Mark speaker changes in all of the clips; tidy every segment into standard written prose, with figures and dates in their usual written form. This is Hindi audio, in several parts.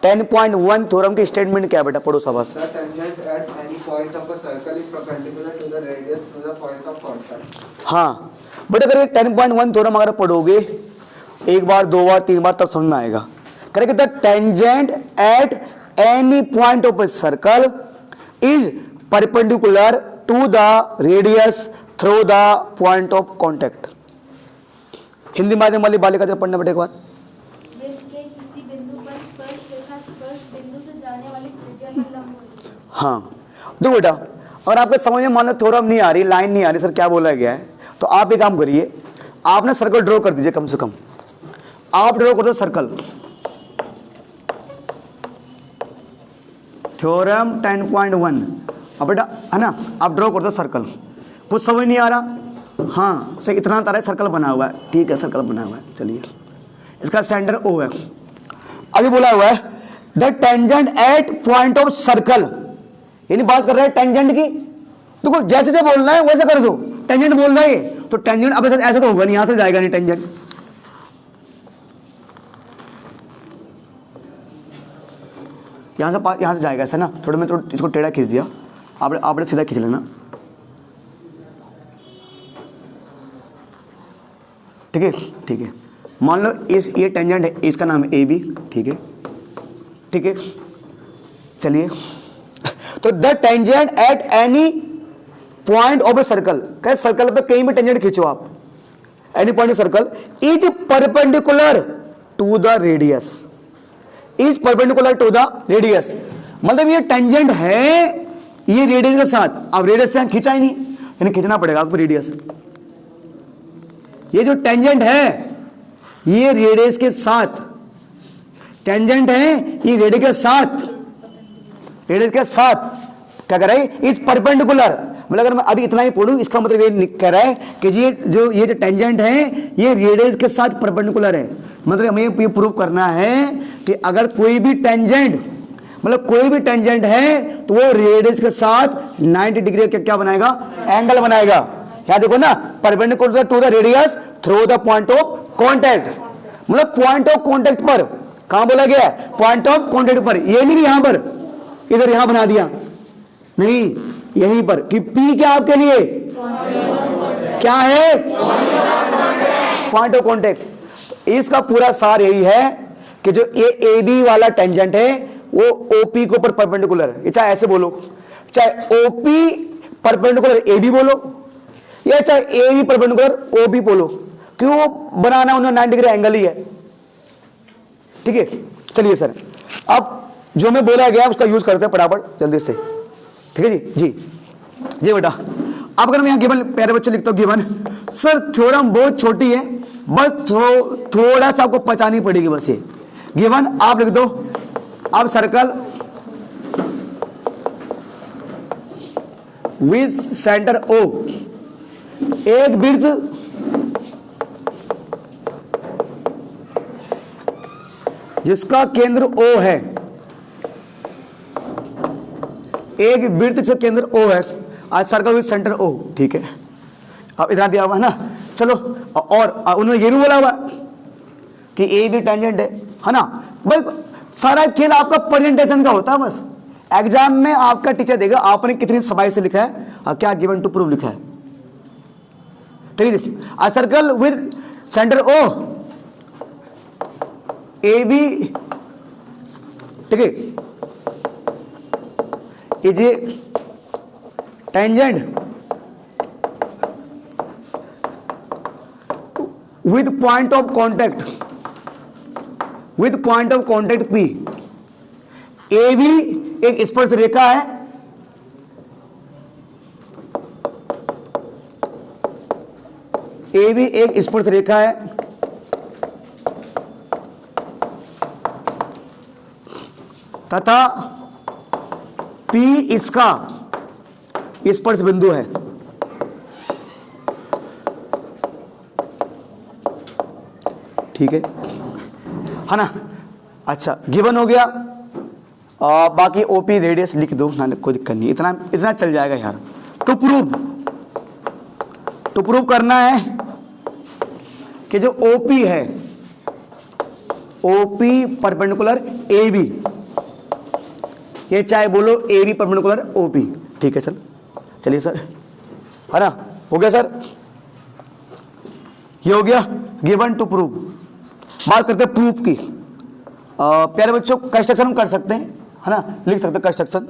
Speaker 1: 10.1 थ्योरम की स्टेटमेंट क्या है बेटा, पढ़ो शाबाश।
Speaker 2: The tangent at any point of a circle is perpendicular to the radius through the point of contact.
Speaker 1: हाँ बट अगर ये 10.1 थ्योरम अगर पढ़ोगे एक बार, दो बार, तीन बार, तब समझ में आएगा। Correct, the tangent at any point of a circle is perpendicular to the radius through the point of contact. Hindi माध्यम वाली बालिका जरा पढ़ना बेटे एक बार।
Speaker 3: वृत्त के किसी बिंदु पर स्पर्शरेखा स्पर्श बिंदु से जाने वाली त्रिज्या में लंब होती है।
Speaker 1: हाँ देखो बेटा, अगर आपके समझ में मान लो थ्योरम नहीं आ रही, लाइन नहीं आ रही, सर क्या बोला गया है, तो आप एक काम करिए, आप ना सर्कल ड्रॉ कर दीजिए। कम से कम आप ड्रॉ कर दो सर्कल। थ्योरम 10.1 अब बेटा है ना, आप ड्रॉ कर दो सर्कल। कुछ समझ नहीं आ रहा, हाँ सही इतना तारा सर्कल बना हुआ है, ठीक है सर्कल बना हुआ है, चलिए इसका सेंटर O है। अभी बोला हुआ है the tangent eight point of circle, यानी बात कर रहे हैं टेंजेंट की। देखो जैसे से बोलना है वैसे कर दो, टेंजेंट बोलना है तो टेंजेंट, अब ऐसे तो होगा नहीं, यहां से जाएगा नहीं टेंजेंट। यहां से जाएगा ऐसा ना, थोड़ा मैं इसको टेढ़ा खींच दिया, आपने सीधा खींच लेना, ठीक है ठीक है। मान लो ये टेंजेंट है, इसका नाम है ए बी, ठीक है ठीक है। चलिए तो the tangent at any point of a circle, कहे सर्कल पे कहीं भी टेंजेंट खींचो आप, any point of circle is perpendicular to the radius, is perpendicular to the radius. मतलब ये टेंजेंट है ये रेडियस के साथ, अब रेडियस से खींचा ही नहीं, यानी खींचना पड़ेगा आपको रेडियस। ये जो टेंजेंट है ये रेडियस के साथ, टेंजेंट है ये रेडियस के साथ, रेडियस के साथ क्या कर रहा है, इज परपेंडिकुलर। मतलब अगर मैं अभी इतना ही पढ़ूं, इसका मतलब ये कह रहा है कि ये जो टेंजेंट है ये रेडियस के साथ परपेंडिकुलर है। मतलब हमें ये प्रूव करना है कि अगर कोई भी टेंजेंट, मतलब कोई भी टेंजेंट है तो वो रेडियस के साथ 90 डिग्री का क्या बनाएगा, एंगल बनाएगा। क्या देखो ना, perpendicular to the radius through the point of contact, मतलब पॉइंट ऑफ कॉन्टैक्ट पर। कहां बोला गया है, पॉइंट ऑफ कॉन्टैक्ट पर, ये नहीं यहां पर, इधर यहां बना दिया नहीं, यहीं पर कि P क्या आपके लिए क्या है, पॉइंट ऑफ कॉन्टैक्ट। इसका पूरा सार यही है कि जो ए बी वाला टेंजेंट है वो OP के ऊपर परपेंडिकुलर है। चाहे ऐसे बोलो, चाहे OP परपेंडिकुलर AB बोलो, या चाहे AB परपेंडिकुलर OB बोलो, क्यों बनाना उन्होंने 90 डिग्री एंगल ही है, ठीक है। चलिए सर, अब जो मैं बोला गया उसका यूज करते हैं फटाफट जल्दी से, ठीक है जी जी बेटा। अब अगर मैं यहाँ गिवन प्यारे बच्चे लिखता हूँ, गिवन सर थ्योरम बहुत छोटी है, बस थोड़ा सा आपको पहचानी पड़ेगी बस। ये गिवन आप लिख दो, अब सर्कल विद सेंटर O, एक वृत्त जिसका केंद्र O है, एक वृत्त से केंद्र O है, आज सर्कल विद सेंटर O, ठीक है। अब इतना दिया हुआ है ना, चलो। और उन्होंने ये भी बोला हुआ कि A भी टेंजेंट है ना। बस सारा खेल आपका प्रेजेंटेशन का होता है, बस एग्जाम में आपका टीचर देगा आपने कितनी सफाई से लिखा है और क्या गिवन टू प्रूव लिखा है, ठीक है। A circle with centre O AB, ठीक है, is a tangent with point of contact, with point of contact P। AB एक स्पर्श रेखा है, AB एक स्पर्श रेखा है तथा P इसका स्पर्श बिंदु है। ठीक है ना। अच्छा गिवन हो गया, बाकी ओपी रेडियस लिख दो ना, कोई दिक्कत नहीं, इतना चल जाएगा यार। तो प्रूव करना है कि जो ओपी है, ओपी परपेंडिकुलर ए बी, ये चाहे बोलो A B perpendicular O P, ठीक है सर। चलिए सर, है ना, हो गया सर, ये हो गया गिवन टू प्रूव। बात करते हैं प्रूफ की। प्यारे बच्चों कंस्ट्रक्शन हम कर सकते हैं, है ना, लिख सकते हैं कंस्ट्रक्शन।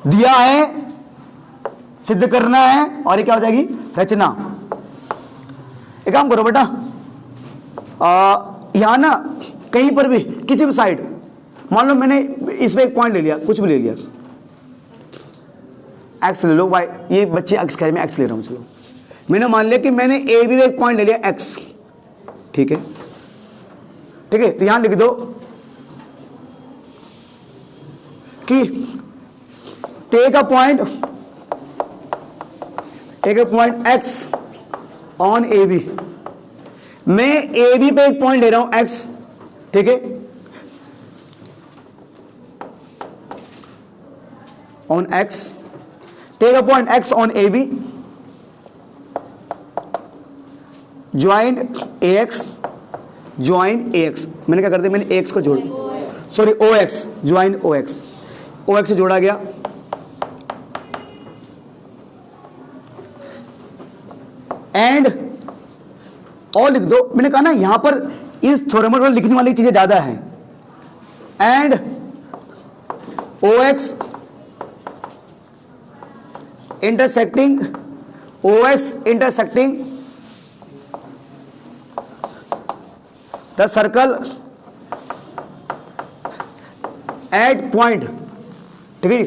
Speaker 1: दिया है, सिद्ध करना है, और ये क्या हो जाएगी, रचना। एक काम करो बेटा, यहां ना कहीं पर भी किसी भी साइड, मान लो मैंने इसमें एक पॉइंट ले लिया, कुछ भी ले लिया, एक्स ले लो, वाई, ये बच्चे एक्स कह रहे, मैं एक्स ले रहा हूं, चलो मैंने मान लिया कि मैंने ए बी में एक पॉइंट ले लिया एक्स, ठीक है, ठीक है, तो यहां लिख दो कि take a point X on A B. मैं ए बी पे एक पॉइंट ले रहा हूं एक्स, ठीक है, on X, take a point X on A B, join A X, join A X. मैंने क्या कर दिया, मैंने एक्स को जोड़, sorry O X, join O X, O X से जोड़ा गया, एंड और लिख दो। मैंने कहा ना यहां पर इस थ्योरम पर लिखने वाली चीजें ज्यादा हैं। And O X intersecting the circle at point, ठीक है,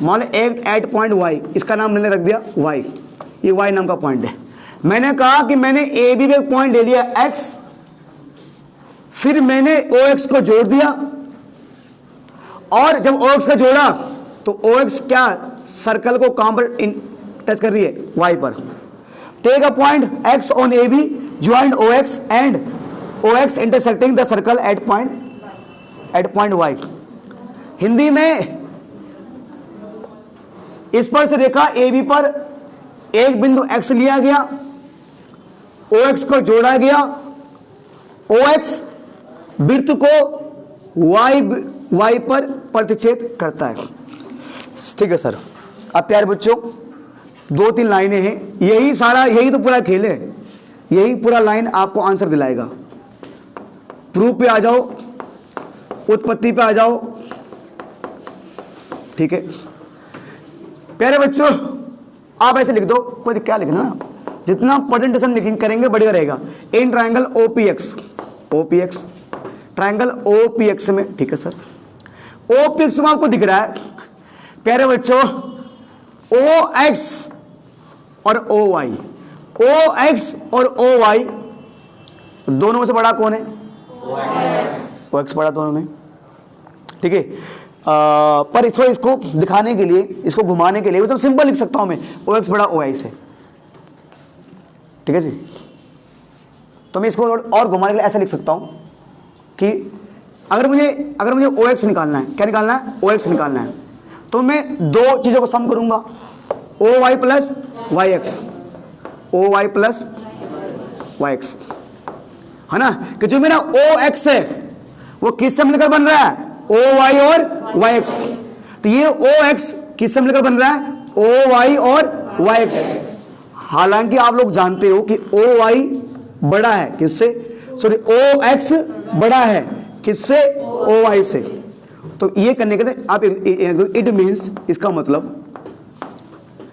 Speaker 1: मान लो एट पॉइंट वाई, इसका नाम मैंने रख दिया वाई, ये वाई नाम का पॉइंट है। मैंने कहा कि मैंने ए बी में पॉइंट ले लिया एक्स, फिर मैंने ओ एक्स को जोड़ दिया, और जब ओ एक्स को जोड़ा तो ओ एक्स क्या सर्कल को कहां पर टच कर रही है, वाई पर। Take a point X on A B, join O X, and O X intersecting the circle at point Y. Hindi में इस पर से रेखा ए बी पर एक बिंदु एक्स लिया गया, ओ एक्स को जोड़ा गया, ओ एक्स वृत्त को वाई पर प्रतिच्छेद करता है, ठीक है सर। अब प्यारे बच्चों 2-3 लाइनें हैं, यही तो पूरा खेल है, यही पूरा लाइन आपको आंसर दिलाएगा। प्रूफ पे आ जाओ, उत्पत्ति पे आ जाओ, ठीक है प्यारे बच्चों। आप ऐसे लिख दो, कोई क्या लिखना ना, जितना प्रेजेंटेशन करेंगे बढ़िया रहेगा। इन ट्रायंगल ओपीएक्स ट्रायंगल ओपीएक्स में, ठीक है सर, ओपीएक्स में आपको दिख रहा है प्यारे बच्चों ओ एक्स और ओ वाई, ओ एक्स और ओ वाई दोनों में से बड़ा कौन है, ओ एक्स बड़ा दोनों में, ठीक है। पर इसको दिखाने के लिए, इसको घुमाने के लिए मतलब सिंपल लिख सकता हूं मैं, ओ एक्स बड़ा ओ आई से, ठीक है जी। तो मैं इसको और घुमाने के लिए ऐसा लिख सकता हूं कि अगर मुझे ओ एक्स निकालना है, क्या निकालना है, ओ एक्स निकालना है, तो मैं दो चीजों को सम करूंगा, O Y plus Y X, O Y plus Y X, है ना, कि जो मेरा ओ एक्स है वो किससे मिलकर बन रहा है, ओ वाई और वाई एक्स। तो ये ओ एक्स किससे मिलकर बन रहा है, ओ वाई और वाई एक्स। हालांकि आप लोग जानते हो कि ओ वाई बड़ा है किससे, सॉरी ओ एक्स बड़ा है किससे, ओ वाई से। तो ये करने के लिए आप इट मीन्स, इसका मतलब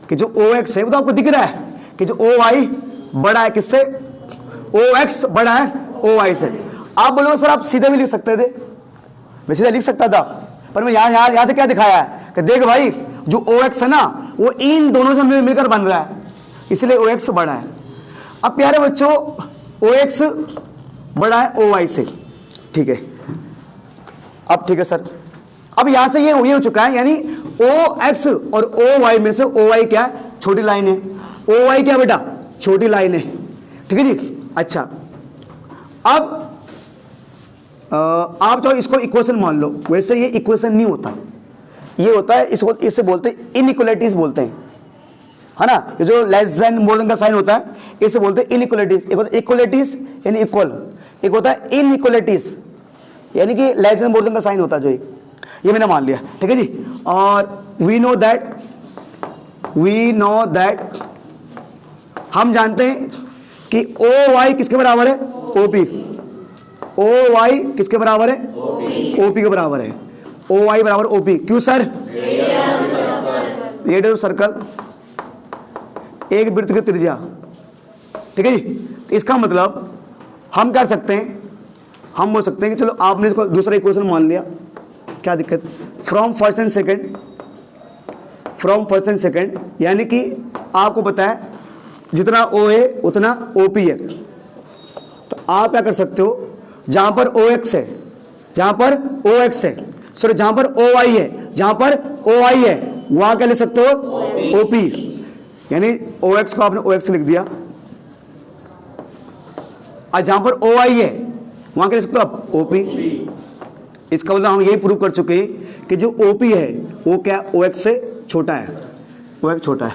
Speaker 1: कि जो ओ एक्स है वो तो आपको दिख रहा है कि जो ओ वाई बड़ा है किससे, ओ एक्स बड़ा है ओ वाई से। आप बोलोगे सर आप सीधे भी लिख सकते थे, मैं सीधा लिख सकता था, पर मैं यहां से क्या दिखाया है कि देख भाई जो ओ एक्स है ना वो इन दोनों से मिलकर बन रहा है, इसलिए ओ एक्स बड़ा है। अब प्यारे बच्चों ओ एक्स बड़ा है ओ वाई से, ठीक है। अब ठीक है सर, अब यहां से ये हो चुका है, यानी ओ एक्स और ओ वाई में से ओ वाई क्या है, छोटी लाइन है, ओ वाई क्या बेटा, छोटी लाइन है, ठीक है जी। अच्छा अब आप जो इसको इक्वेशन मान लो, वैसे ये इक्वेशन नहीं होता, ये होता है इसको, इससे बोलते हैं इनइक्वालिटीज बोलते हैं, है ना, ये जो लेस देन मोर देन का साइन होता है इसे बोलते हैं इनइक्वालिटीज। इक्वालिटीज यानी इक्वल, एक होता है इनइक्वलिटीज, यानी कि लेस देन मोर देन का साइन होता है जो ये मैंने मान लिया, ठीक है जी। और वी नो दैट हम जानते हैं कि ओ वाई किसके बराबर है, ओपी। ओ वाई किसके बराबर है, ओपी के बराबर है। ओ वाई बराबर ओपी, क्यों सर? रेडियस ऑफ सर्कल, एक वृत्त की त्रिज्या, ठीक है जी। तो इसका मतलब हम कर सकते हैं, हम बोल सकते हैं कि चलो आपने इसको दूसरा इक्वेशन मान लिया, क्या दिक्कत, फ्रॉम फर्स्ट एंड सेकंड, यानी कि आपको पता है जितना ओ है उतना ओपी है। तो आप क्या कर सकते हो, जहां पर ओ एक्स है, जहां पर ओ एक्स है, सॉरी जहां पर ओ वाई है, जहां पर ओ आई है, वहां क्या लिख सकते हो, ओपी। यानी ओ एक्स को आपने ओ एक्स लिख दिया, और जहां पर ओ आई है वहां क्या लिख सकते हो आप, ओपी। इसका मतलब हम यही प्रूव कर चुके हैं कि जो ओपी है वो क्या ओ एक्स से छोटा है, ओ एक्स छोटा है।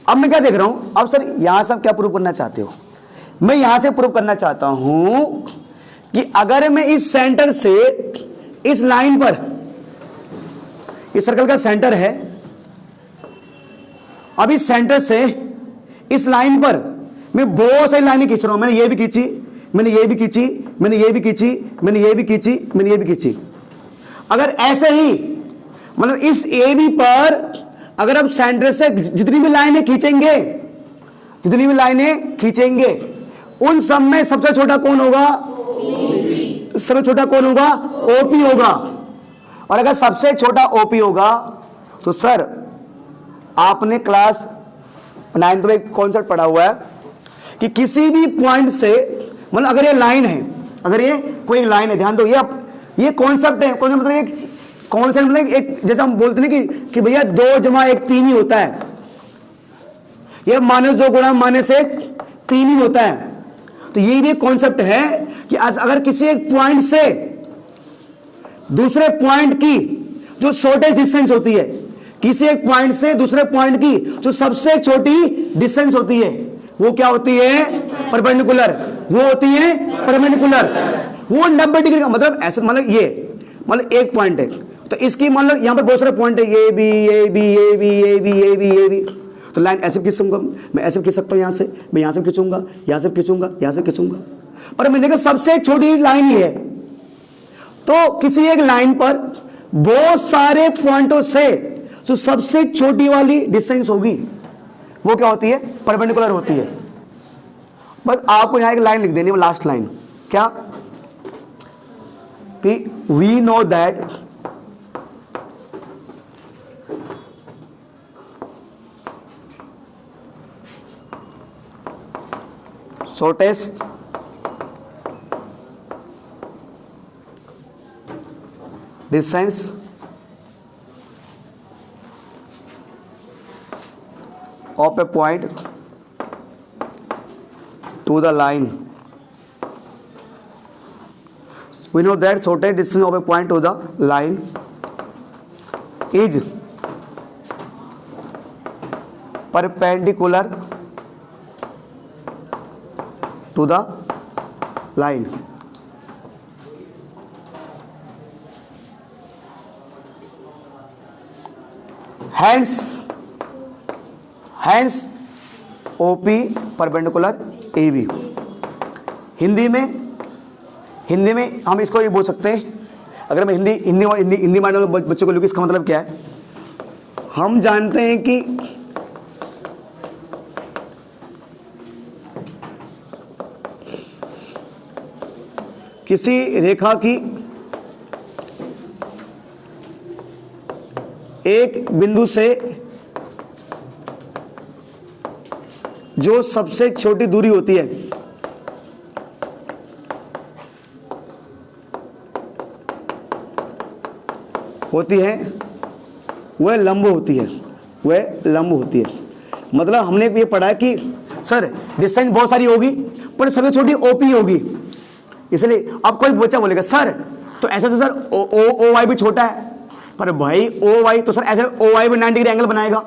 Speaker 1: अब मैं क्या देख रहा हूं, अब सर यहां से आप क्या प्रूव करना चाहते हो? मैं यहां से प्रूव करना चाहता हूं कि अगर मैं इस सेंटर से इस लाइन पर, इस सर्कल का सेंटर है, अब इस सेंटर से इस लाइन पर मैं बहुत सारी लाइनें खींच रहा हूं, मैंने ये भी खींची, मैंने ये भी खींची, मैंने ये भी खींची, मैंने ये भी खींची, मैंने ये भी खींची। अगर ऐसे ही मतलब इस ए बी पर अगर आप सेंटर से जितनी भी लाइनें खींचेंगे उन सब में सबसे छोटा कौन होगा, सबसे छोटा कौन होगा, ओपी होगा। और अगर सबसे छोटा ओपी होगा तो सर आपने क्लास 9th में कॉन्सेप्ट पढ़ा हुआ है कि किसी भी पॉइंट से, मतलब अगर ये लाइन है, अगर ये कोई लाइन है, ध्यान दो, ये कॉन्सेप्ट है। कॉन्सेप्ट मतलब एक कॉन्सेप्ट मतलब एक, जैसा हम बोलते हैं कि भैया 2 जमा 1 3 ही होता है, ये -2 गुणा -3 ही होता है। तो ये भी कॉन्सेप्ट है कि अगर किसी एक पॉइंट से दूसरे पॉइंट की जो शॉर्टेस्ट डिस्टेंस होती है, किसी एक पॉइंट से दूसरे पॉइंट की जो सबसे छोटी डिस्टेंस होती है, वो क्या होती है, परपेंडिकुलर, वो होती है परपेंडिकुलर। वो 90 डिग्री का मतलब ऐसे, मतलब ये मतलब एक पॉइंट है, तो इसकी मतलब यहां पर बहुत सारे पॉइंट है, ये भी, ये भी, ये भी, ये भी, ये भी, ये भी, तो लाइन ऐसे खींचूंगा, मैं ऐसे खींच सकता हूं, यहां से मैं यहां से खींचूंगा, यहां से खींचूंगा, यहां से खींचूंगा, पर मैंने देखा सबसे छोटी लाइन ही है। तो किसी एक लाइन पर बहुत सारे पॉइंटों से जो सबसे छोटी वाली डिस्टेंस होगी वो क्या होती है, परपेंडिकुलर होती है। बस आपको यहां एक लाइन लिख देनी है, वो लास्ट लाइन, क्या कि we know that shortest distance of a point to the line. We know that shortest distance of a point to the line is perpendicular to the line. Hence OP perpendicular AB. Hindi में हम इसको ये बोल सकते हैं, अगर मैं हिंदी मानने वाले बच्चों को लिखूं, इसका मतलब क्या है, हम जानते हैं कि किसी रेखा की एक बिंदु से जो सबसे छोटी दूरी होती है वह लंब होती है, मतलब हमने ये पढ़ा है कि सर डिस्टेंस बहुत सारी होगी पर सबसे छोटी ओपी होगी। इसलिए अब कोई बच्चा बोलेगा सर तो ऐसा तो सर ओ वाई भी छोटा है, पर भाई ओ वाई तो सर ऐसे ओ वाई में 90 डिग्री एंगल बनाएगा,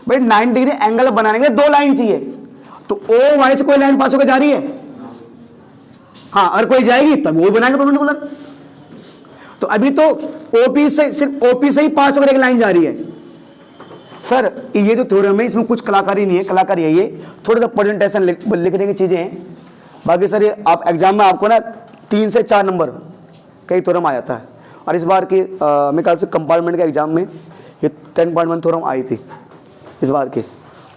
Speaker 1: भाई 90 डिग्री एंगल बनाने के लिए 2 लाइन चाहिए, तो ओ वाई से कोई लाइन पास होकर जा रही है, हाँ, और कोई जाएगी तब वो बनाएगा परपेंडिकुलर। तो अभी तो ओपी से, सिर्फ ओपी से ही पास होकर एक लाइन जा रही है। सर ये जो थ्योरम है इसमें कुछ कलाकारी नहीं है, कलाकारी यही है थोड़ा सा प्रेजेंटेशन लिखने की चीजें हैं। बाकी सर ये आप एग्जाम में आपको ना 3 से 4 नंबर कई थ्योरम आ जाता है। और इस बार की मेरे ख्याल से कंपार्टमेंट के एग्जाम में ये 10.1 थ्योरम आई थी इस बार की,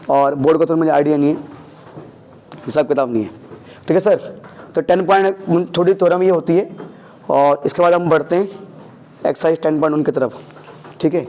Speaker 1: और बोर्ड का तो मुझे आइडिया नहीं है, हिसाब किताब नहीं है। ठीक है सर, तो 10 छोटी थ्योरम ये होती है। और इसके बाद हम बढ़ते हैं एक्सरसाइज 10.1 की तरफ। ठीक है।